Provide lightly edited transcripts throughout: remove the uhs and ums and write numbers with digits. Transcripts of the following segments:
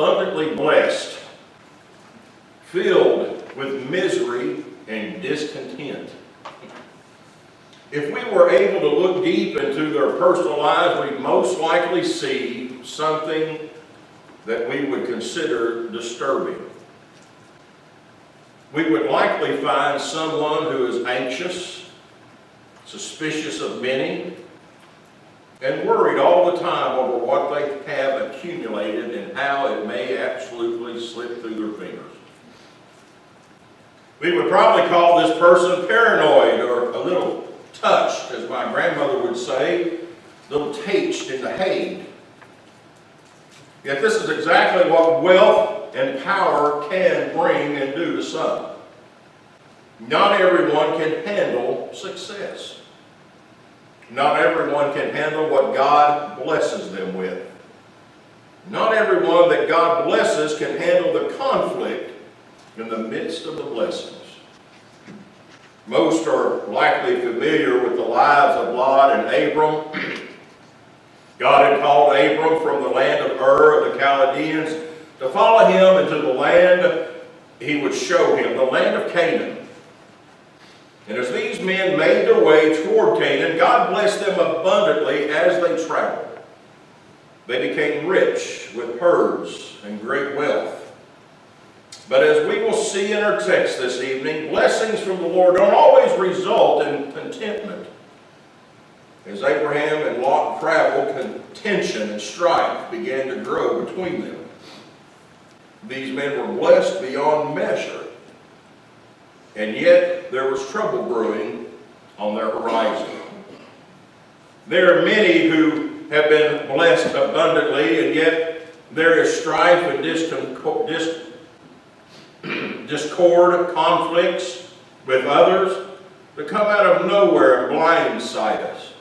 abundantly blessed, filled with misery and discontent. If we were able to look deep into their personal lives, we'd most likely see something that we would consider disturbing. We would likely find someone who is anxious, suspicious of many, and worried all the time over what they have accumulated and how it may absolutely slip through their fingers. We would probably call this person paranoid or a little touched, as my grandmother would say, a little taiched in the hay. Yet this is exactly what wealth and power can bring and do to some. Not everyone can handle success. Not everyone can handle what God blesses them with. Not everyone that God blesses can handle the conflict in the midst of the blessings. Most are likely familiar with the lives of Lot and Abram. God had called Abram from the land of Ur of the Chaldeans to follow him into the land he would show him, the land of Canaan. And as these men made their way toward Canaan, God blessed them abundantly as they traveled. They became rich with herds and great wealth. But as we will see in our text this evening, blessings from the Lord don't always result in contentment. As Abraham and Lot traveled, contention and strife began to grow between them. These men were blessed beyond measure, and yet there was trouble brewing on their horizon. There are many who have been blessed abundantly, and yet there is strife and discord, conflicts with others that come out of nowhere and blindside us.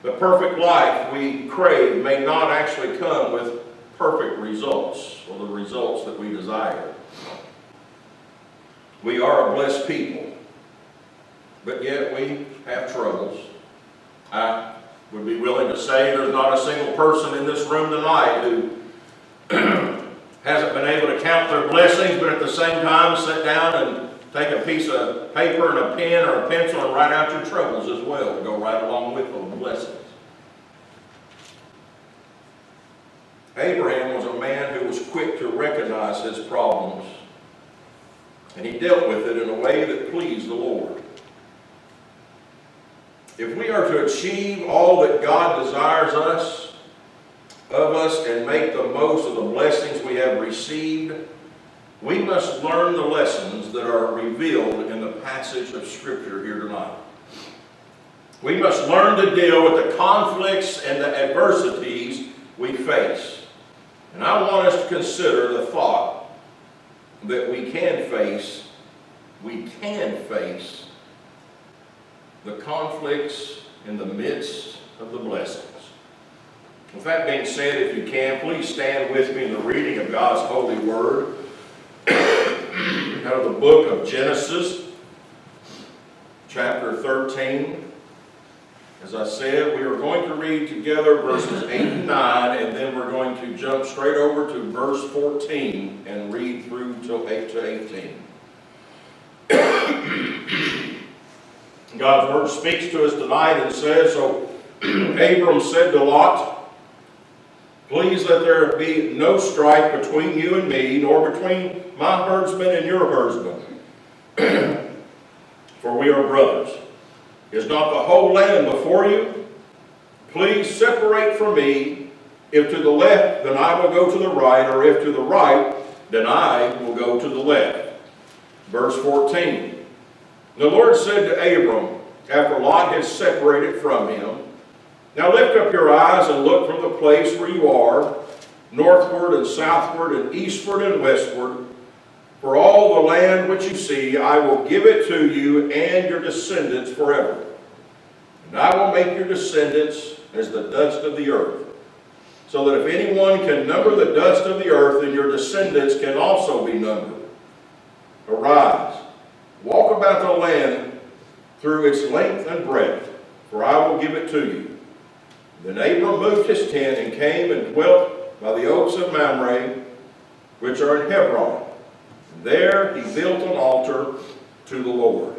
The perfect life we crave may not actually come with perfect results or the results that we desire. We are a blessed people, but yet we have troubles. I would be willing to say there's not a single person in this room tonight who hasn't been able to count their blessings, but at the same time sit down and take a piece of paper and a pen or a pencil and write out your troubles as well to go right along with those blessings. Abraham was a man who was quick to recognize his problems, and he dealt with it in a way that pleased the Lord. If we are to achieve all that God desires of us and make the most of the blessings we have received, we must learn the lessons that are revealed in the passage of Scripture here tonight. We must learn to deal with the conflicts and the adversities we face. And I want us to consider the thought that we can face the conflicts in the midst of the blessings. With that being said, if you can, please stand with me in the reading of God's holy word out of the book of Genesis, chapter 13. As I said, we are going to read together verses 8 and 9, and then we're going to jump straight over to verse 14 and read through till 8 to 18. God's word speaks to us tonight and says, So Abram said to Lot, Please let there be no strife between you and me, nor between my herdsmen and your herdsmen, for we are brothers. Is not the whole land before you? Please separate from me. If to the left, then I will go to the right, or if to the right, then I will go to the left. Verse 14. The Lord said to Abram, after Lot had separated from him, Now lift up your eyes and look from the place where you are, northward and southward and eastward and westward. For all the land which you see, I will give it to you and your descendants forever. And I will make your descendants as the dust of the earth, so that if anyone can number the dust of the earth, then your descendants can also be numbered. Arise, walk about the land through its length and breadth, for I will give it to you. Then Abram moved his tent and came and dwelt by the oaks of Mamre, which are in Hebron. And there he built an altar to the Lord.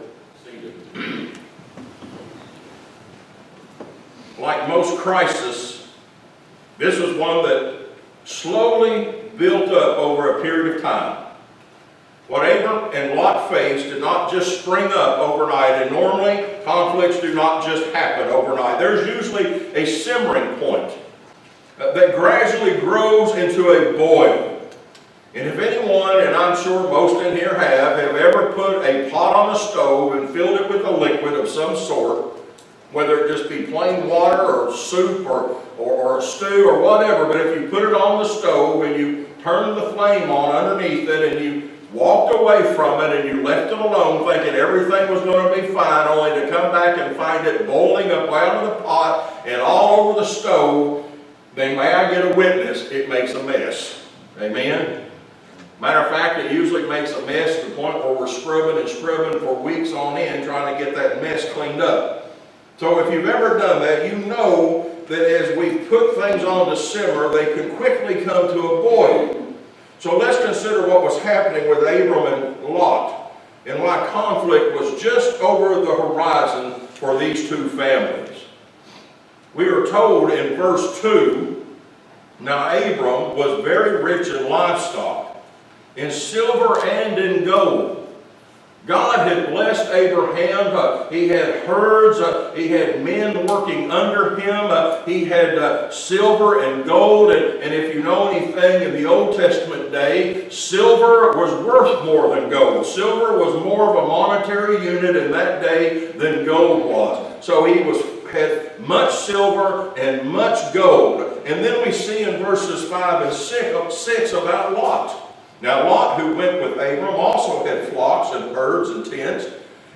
Like most crises, this was one that slowly built up over a period of time. What Abram and Lot faced did not just spring up overnight, and normally conflicts do not just happen overnight. There's usually a simmering point that gradually grows into a boil. And if anyone, and I'm sure most in here have ever put a pot on the stove and filled it with a liquid of some sort, whether it just be plain water or soup or a stew or whatever, but if you put it on the stove and you turned the flame on underneath it and you walked away from it and you left it alone thinking everything was going to be fine, only to come back and find it boiling up out of the pot and all over the stove, then may I get a witness, it makes a mess. Amen? Matter of fact, it usually makes a mess to the point where we're scrubbing and scrubbing for weeks on end trying to get that mess cleaned up. So if you've ever done that, you know that as we put things on to simmer, they can quickly come to a boil. So let's consider what was happening with Abram and Lot and why conflict was just over the horizon for these two families. We are told in verse 2, now Abram was very rich in livestock, in silver and in gold. God had blessed Abraham. He had herds. He had men working under him. He had silver and gold. And if you know anything in the Old Testament day, silver was worth more than gold. Silver was more of a monetary unit in that day than gold was. So he had much silver and much gold. And then we see in verses 5 and 6 about Lot. Now Lot, who went with Abram, also had flocks and herds and tents,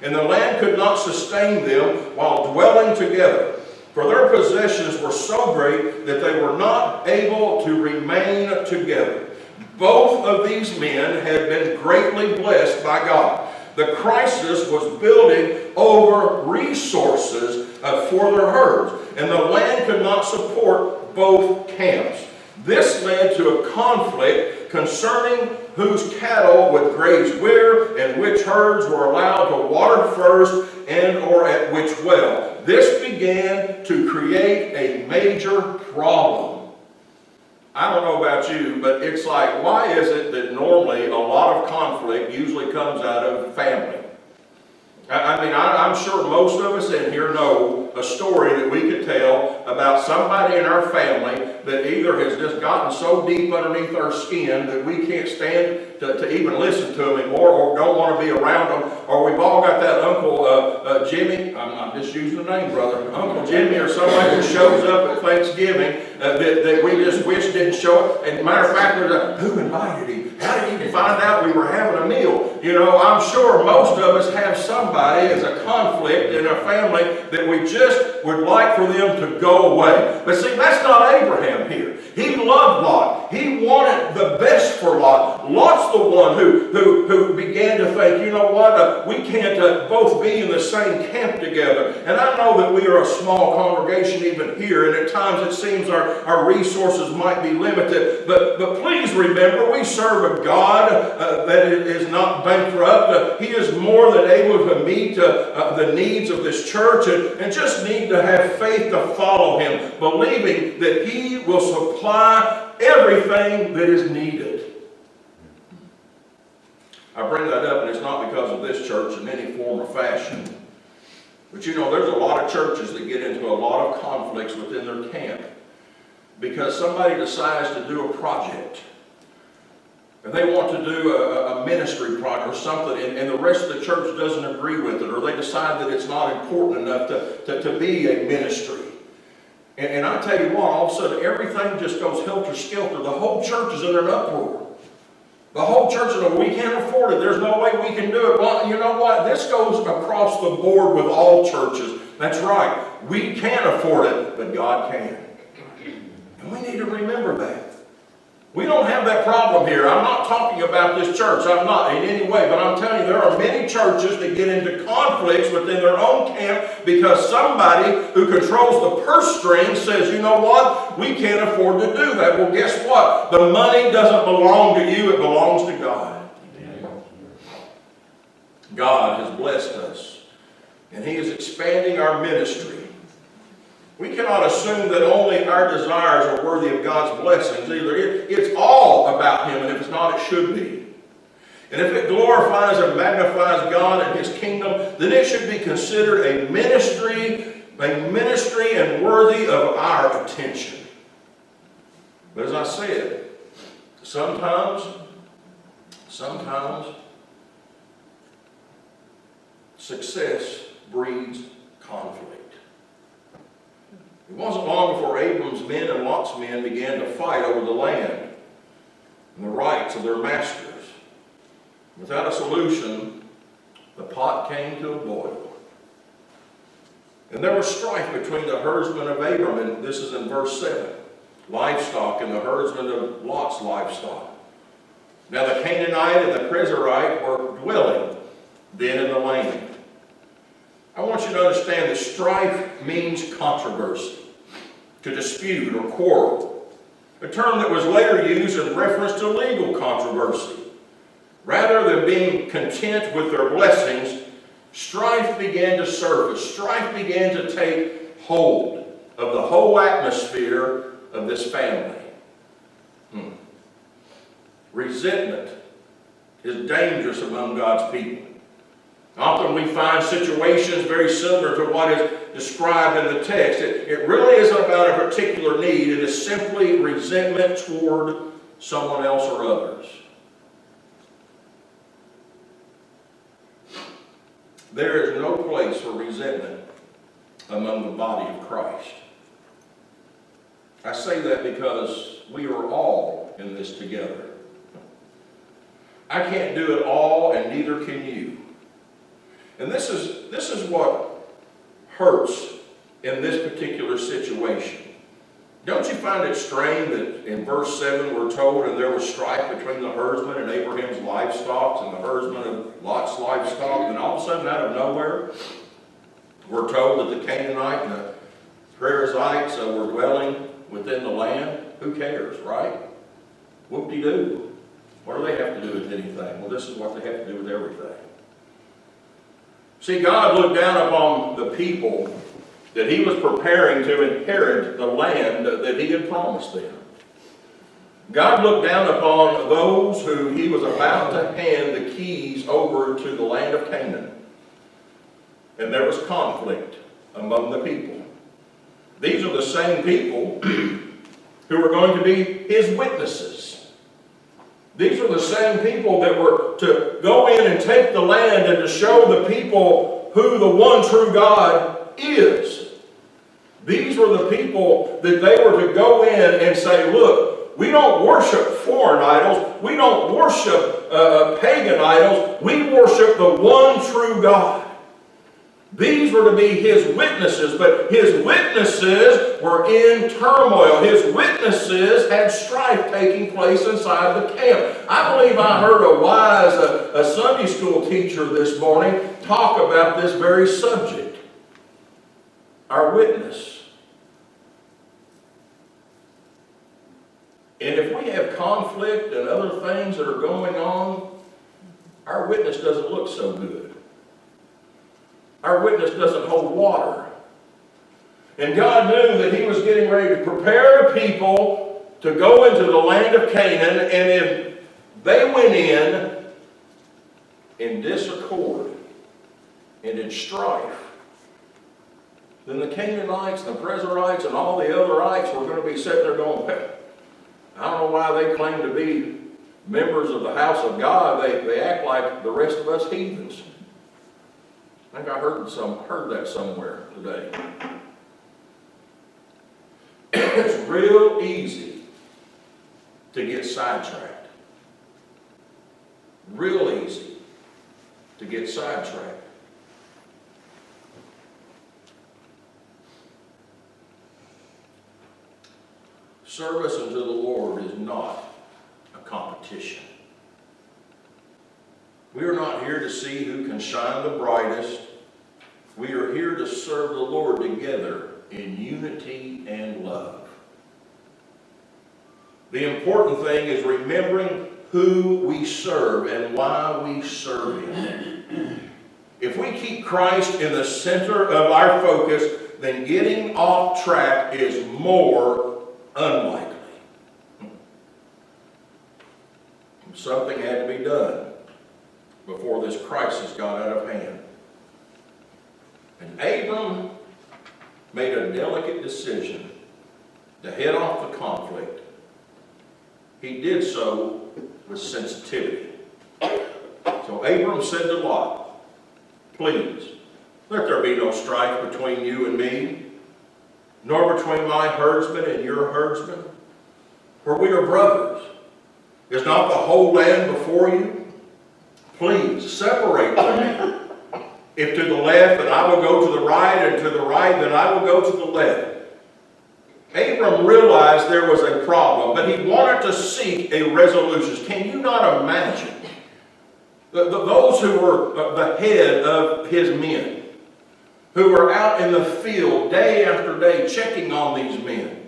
and the land could not sustain them while dwelling together, for their possessions were so great that they were not able to remain together. Both of these men had been greatly blessed by God. The crisis was building over resources for their herds, and the land could not support both camps. This led to a conflict concerning whose cattle would graze where and which herds were allowed to water first and or at which well. This began to create a major problem. I don't know about you, but it's like, why is it that normally a lot of conflict usually comes out of family? I mean, I'm sure most of us in here know a story that we could tell about somebody in our family that either has just gotten so deep underneath our skin that we can't stand to even listen to them anymore, or don't want to be around them, or we've all got that Uncle Jimmy, I'm just using the name, brother, Uncle Jimmy or somebody that shows up at Thanksgiving that we just wish didn't show up. And matter of fact, who invited him? How did he even find out we were having a meal? You know, I'm sure most of us have somebody as a conflict in our family that we just would like for them to go away. But see, that's not Abraham here. He loved Lot. He wanted the best for Lot. Lot's the one who began to think, you know what, we can't both be in the same camp together. And I know that we are a small congregation even here, and at times it seems our resources might be limited. But please remember, we serve a God that is not bankrupt. He is more than able to meet the needs of this church, and just need to have faith to follow him, believing that he will supply everything that is needed. I bring that up, and it's not because of this church in any form or fashion. But you know, there's a lot of churches that get into a lot of conflicts within their camp because somebody decides to do a project. And they want to do a ministry project or something, and the rest of the church doesn't agree with it, or they decide that it's not important enough to be a ministry. And I tell you what, all of a sudden everything just goes helter-skelter. The whole church is in an uproar. The whole church is, we can't afford it. There's no way we can do it. Well, you know what? This goes across the board with all churches. That's right. We can't afford it, but God can. And we need to remember that. We don't have that problem wrong here. I'm not talking about this church. I'm not in any way. But I'm telling you, there are many churches that get into conflicts within their own camp because somebody who controls the purse string says, you know what? We can't afford to do that. Well, guess what? The money doesn't belong to you. It belongs to God. God has blessed us. And He is expanding our ministry. We cannot assume that only our desires are worthy of God's blessings either. It's all about Him, and if it's not, it should be. And if it glorifies and magnifies God and His kingdom, then it should be considered a ministry and worthy of our attention. But as I said, sometimes success breeds conflict. It wasn't long before Abram's men and Lot's men began to fight over the land and the rights of their masters. Without a solution, the pot came to a boil. And there was strife between the herdsmen of Abram, and this is in verse 7, livestock and the herdsmen of Lot's livestock. Now the Canaanite and the Perizzite were dwelling then in the land. I want you to understand that strife means controversy, to dispute or quarrel, a term that was later used in reference to legal controversy. Rather than being content with their blessings, strife began to surface. Strife began to take hold of the whole atmosphere of this family. Resentment is dangerous among God's people. Often we find situations very similar to what is described in the text. It really isn't about a particular need. It is simply resentment toward someone else or others. There is no place for resentment among the body of Christ. I say that because we are all in this together. I can't do it all, and neither can you. And this is what hurts in this particular situation. Don't you find it strange that in verse 7 we're told, and there was strife between the herdsmen and Abraham's livestock and the herdsmen of Lot's livestock, and all of a sudden out of nowhere we're told that the Canaanite and the Perizzites were dwelling within the land? Who cares, right? Whoop-de-doo. What do they have to do with anything? Well, this is what they have to do with everything. See, God looked down upon the people that He was preparing to inherit the land that He had promised them. God looked down upon those who He was about to hand the keys over to the land of Canaan. And there was conflict among the people. These are the same people who were going to be His witnesses. These are the same people that were to go in and take the land and to show the people who the one true God is. These were the people that they were to go in and say, look, we don't worship foreign idols. We don't worship pagan idols. We worship the one true God. These were to be His witnesses, but His witnesses were in turmoil. His witnesses had strife taking place inside the camp. I believe I heard a wise a Sunday school teacher this morning talk about this very subject. Our witness. And if we have conflict and other things that are going on, our witness doesn't look so good. Our witness doesn't hold water. And God knew that He was getting ready to prepare a people to go into the land of Canaan, and if they went in disaccord and in strife, then the Canaanites, the Perizzites, and all the otherites were going to be sitting there going, hey, I don't know why they claim to be members of the house of God. They act like the rest of us heathens. I think I heard that somewhere today. It's real easy to get sidetracked. Real easy to get sidetracked. Service unto the Lord is not a competition. We are not here to see who can shine the brightest. We are here to serve the Lord together in unity and love. The important thing is remembering who we serve and why we serve Him. If we keep Christ in the center of our focus, then getting off track is more unlikely. Something had to be done before this crisis got out of hand. And Abram made a delicate decision to head off the conflict. He did so with sensitivity. So Abram said to Lot, "Please, let there be no strife between you and me, nor between my herdsmen and your herdsmen, for we are brothers. Is not the whole land before you? Please, separate from me. If to the left, then I will go to the right, and to the right, then I will go to the left." Abram realized there was a problem, but he wanted to seek a resolution. Can you not imagine those who were the head of his men, who were out in the field day after day checking on these men,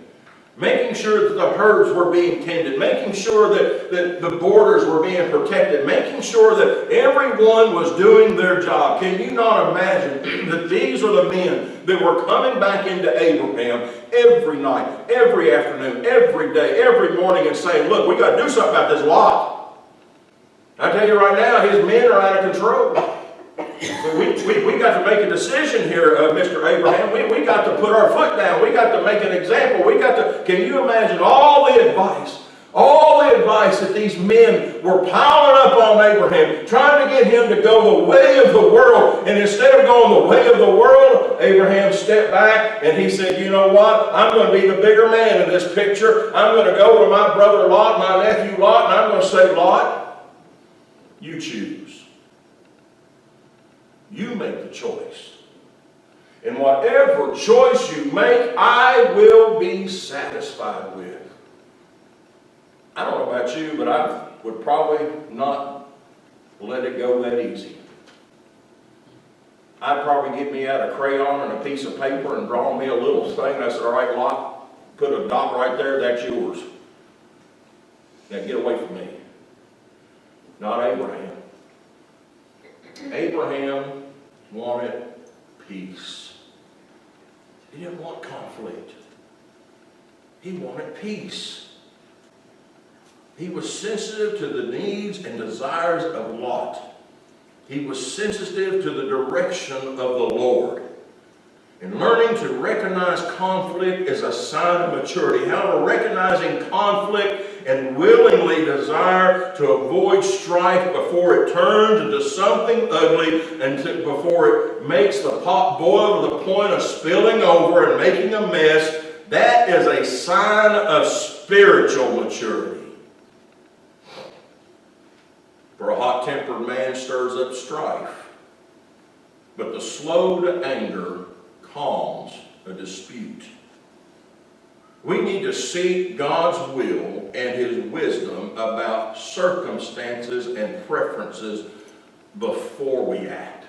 making sure that the herds were being tended, making sure that the borders were being protected, making sure that everyone was doing their job. Can you not imagine that these are the men that were coming back into Abraham every night, every afternoon, every day, every morning and saying, "Look, we got to do something about this Lot. I tell you right now, his men are out of control. We got to make a decision here, Mr. Abraham. We got to put our foot down. We got to make an example. We got to." Can you imagine all the advice that these men were piling up on Abraham, trying to get him to go the way of the world? And instead of going the way of the world, Abraham stepped back and he said, "You know what? I'm going to be the bigger man in this picture. I'm going to go to my brother Lot, my nephew Lot, and I'm going to say, Lot, you choose. You make the choice. And whatever choice you make, I will be satisfied with." I don't know about you, but I would probably not let it go that easy. I'd probably get me out a crayon and a piece of paper and draw me a little thing. I said, "All right, Lot, put a dot right there, that's yours. Now get away from me." Not Abraham. Abraham wanted peace. He didn't want conflict. He wanted peace. He was sensitive to the needs and desires of Lot. He was sensitive to the direction of the Lord. And learning to recognize conflict is a sign of maturity. However, recognizing conflict and willingly desire to avoid strife before it turns into something ugly and before it makes the pot boil to the point of spilling over and making a mess, that is a sign of spiritual maturity. For a hot-tempered man stirs up strife, but the slow to anger calms a dispute. We need to seek God's will and His wisdom about circumstances and preferences before we act.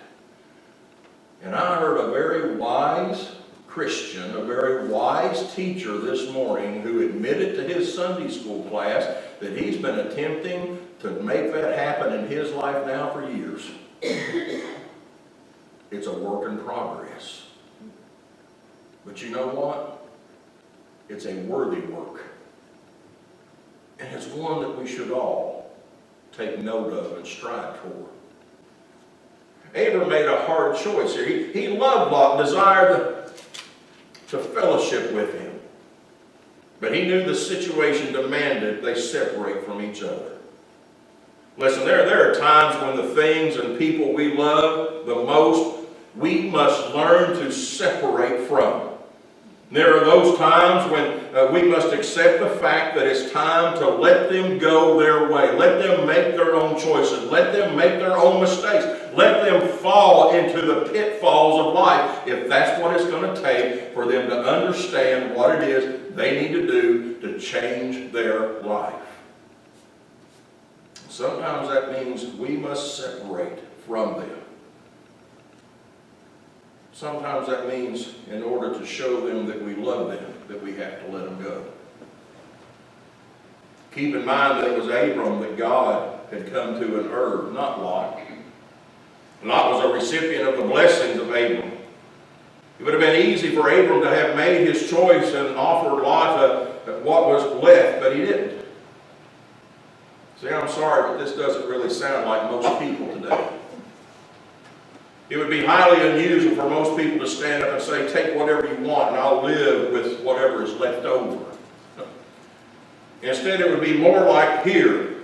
And I heard a very wise Christian, a very wise teacher this morning who admitted to his Sunday school class that he's been attempting to make that happen in his life now for years. It's a work in progress. But you know what? It's a worthy work. And it's one that we should all take note of and strive toward. Abram made a hard choice here. He loved Lot, desired to fellowship with him. But he knew the situation demanded they separate from each other. Listen, there are times when the things and people we love the most, we must learn to separate from. There are those times when we must accept the fact that it's time to let them go their way. Let them make their own choices. Let them make their own mistakes. Let them fall into the pitfalls of life if that's what it's going to take for them to understand what it is they need to do to change their life. sometimes that means we must separate from them. Sometimes that means in order to show them that we love them, that we have to let them go. Keep in mind that it was Abram that God had come to in Ur, not Lot. Lot was a recipient of the blessings of Abram. It would have been easy for Abram to have made his choice and offered Lot what was left, but he didn't. See, I'm sorry, but this doesn't really sound like most people today. It would be highly unusual for most people to stand up and say, take whatever you want and I'll live with whatever is left over. Instead, it would be more like, here,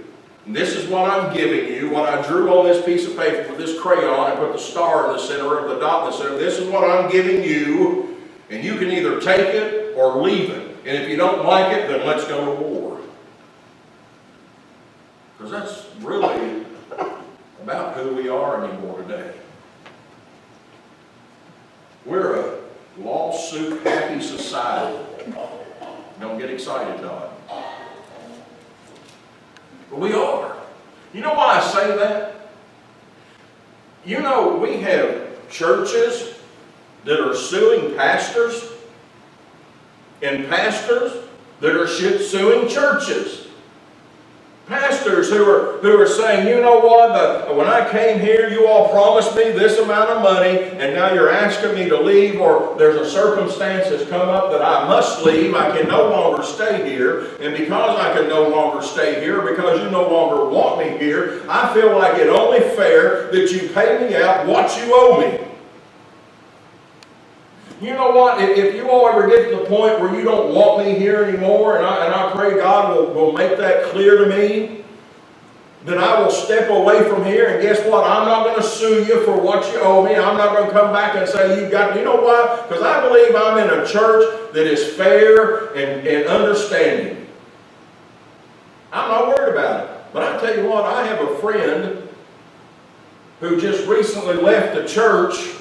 this is what I'm giving you, what I drew on this piece of paper with this crayon and put the star in the center of the dot in the center. This is what I'm giving you, and you can either take it or leave it. And if you don't like it, then let's go to war. Because that's really about who we are anymore today. We're a lawsuit happy society. Don't get excited, Todd. But we are. You know why I say that? You know, we have churches that are suing pastors and pastors that are suing churches. Pastors who are saying, you know what, when I came here, you all promised me this amount of money, and now you're asking me to leave, or there's a circumstance that's come up that I must leave, I can no longer stay here, and because I can no longer stay here, because you no longer want me here, I feel like it's only fair that you pay me out what you owe me. You know what, if you all ever get to the point where you don't want me here anymore, and I pray God will make that clear to me, then I will step away from here, and guess what, I'm not going to sue you for what you owe me. I'm not going to come back and say, you know why? Because I believe I'm in a church that is fair and understanding. I'm not worried about it. But I tell you what, I have a friend who just recently left the church.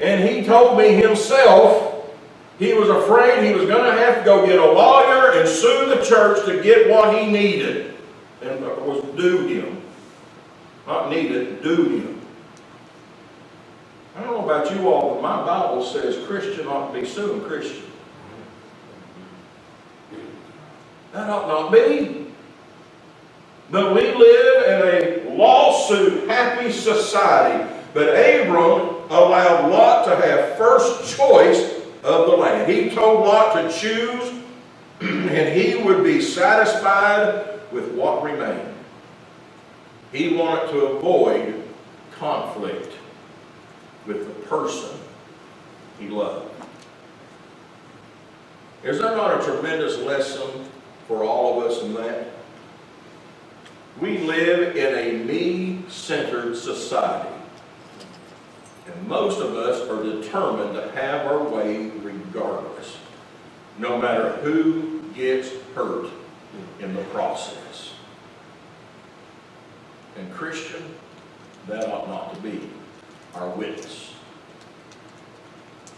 And he told me himself he was afraid he was going to have to go get a lawyer and sue the church to get what he needed. And was due him. Not needed, due him. I don't know about you all, but my Bible says Christian ought to be suing Christian. That ought not be. But we live in a lawsuit happy society. But Abram allowed Lot to have first choice of the land. He told Lot to choose, and he would be satisfied with what remained. He wanted to avoid conflict with the person he loved. Is that not a tremendous lesson for all of us in that? We live in a me-centered society. And most of us are determined to have our way regardless, no matter who gets hurt in the process. And Christian, that ought not to be our witness.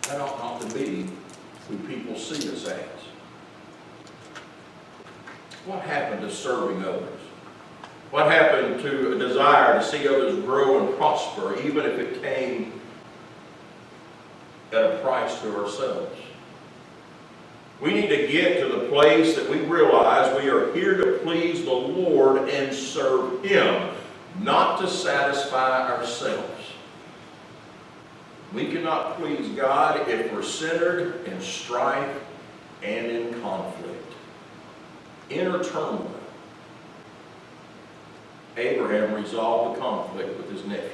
That ought not to be who people see us as. What happened to serving others? What happened to a desire to see others grow and prosper, even if it came at a price to ourselves? We need to get to the place that we realize we are here to please the Lord and serve Him, not to satisfy ourselves. We cannot please God if we're centered in strife and in conflict, inner turmoil. Abraham resolved the conflict with his nephew.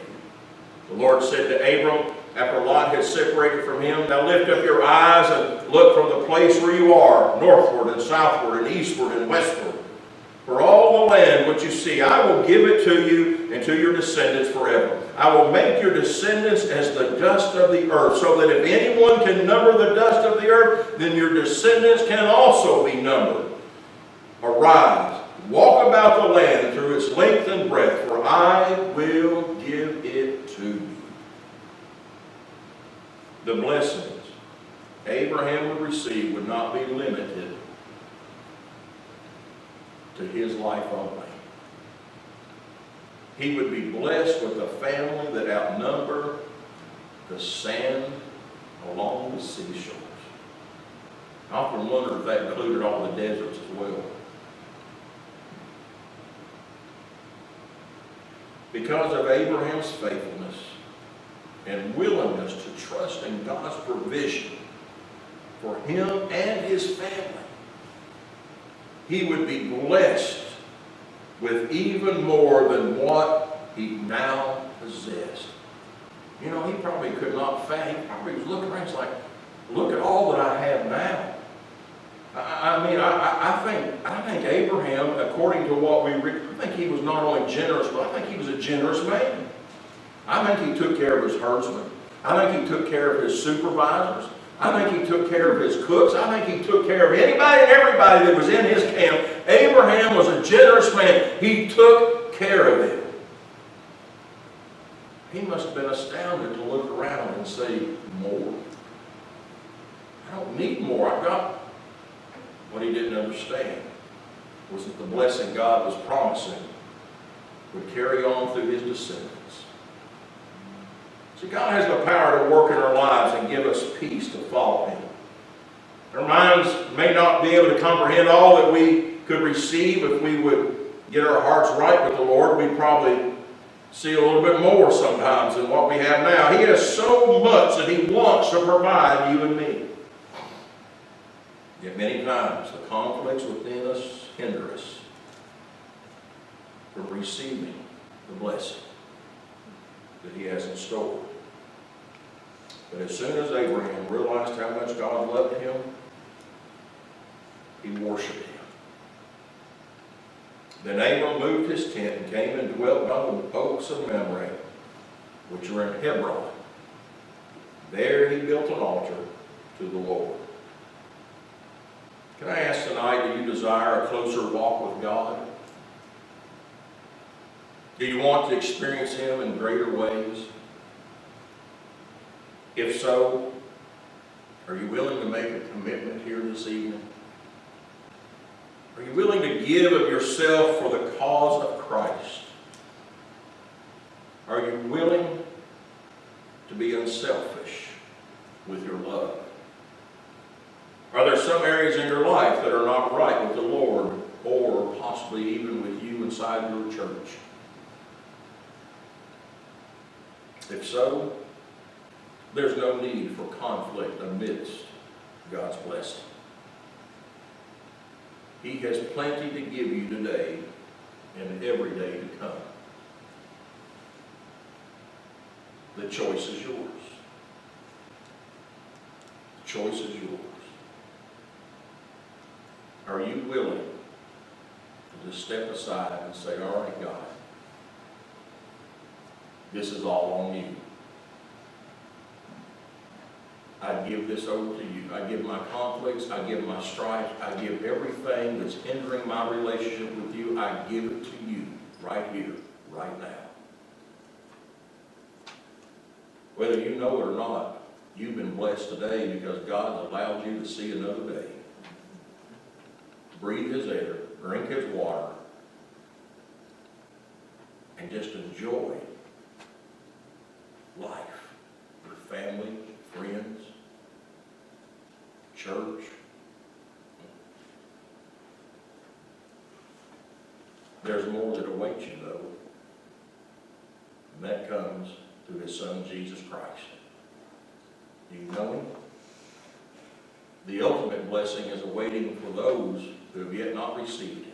The Lord said to Abram, after Lot had separated from him, now lift up your eyes and look from the place where you are, northward and southward and eastward and westward. For all the land which you see, I will give it to you and to your descendants forever. I will make your descendants as the dust of the earth, so that if anyone can number the dust of the earth, then your descendants can also be numbered. Arise, walk about the land through its length and breadth, for I will give it to you. The blessings Abraham would receive would not be limited to his life only. he would be blessed with a family that outnumbered the sand along the seashores. I often wondered if that included all the deserts as well. Because of Abraham's faithfulness and willingness to trust in God's provision for him and his family, he would be blessed with even more than what he now possessed. You know, he probably could not fathom. He probably was looking around, he's like, look at all that I have now. I think Abraham, according to what we read, I think he was not only generous, but I think he was a generous man. I think he took care of his herdsmen. I think he took care of his supervisors. I think he took care of his cooks. I think he took care of anybody and everybody that was in his camp. Abraham was a generous man. He took care of them. He must have been astounded to look around and say, more? I don't need more. I've got. What he didn't understand was that the blessing God was promising would carry on through his descendants. See, God has the power to work in our lives and give us peace to follow him. Our minds may not be able to comprehend all that we could receive if we would get our hearts right with the Lord. We'd probably see a little bit more sometimes than what we have now. He has so much that he wants to provide you and me. Yet many times the conflicts within us hinder us from receiving the blessing that he has in store. But as soon as Abraham realized how much God loved him, he worshiped him. Then Abram moved his tent and came and dwelt by the oaks of Mamre, which are in Hebron. There he built an altar to the Lord. Can I ask tonight, do you desire a closer walk with God? Do you want to experience him in greater ways? If so, are you willing to make a commitment here this evening? Are you willing to give of yourself for the cause of Christ? Are you willing to be unselfish with your love? Are there some areas in your life that are not right with the Lord, or possibly even with you inside your church? If so, there's no need for conflict amidst God's blessing. He has plenty to give you today and every day to come. The choice is yours. The choice is yours. Are you willing to just step aside and say, all right, God, this is all on you. I give this over to you. I give my conflicts. I give my strife. I give everything that's hindering my relationship with you. I give it to you right here, right now. Whether you know it or not, you've been blessed today because God allowed you to see another day. Breathe his air, drink his water, and just enjoy life, your family, friends, church. There's more that awaits you, though, and that comes through his Son, Jesus Christ. Do you know him? The ultimate blessing is awaiting for those who have yet not received him.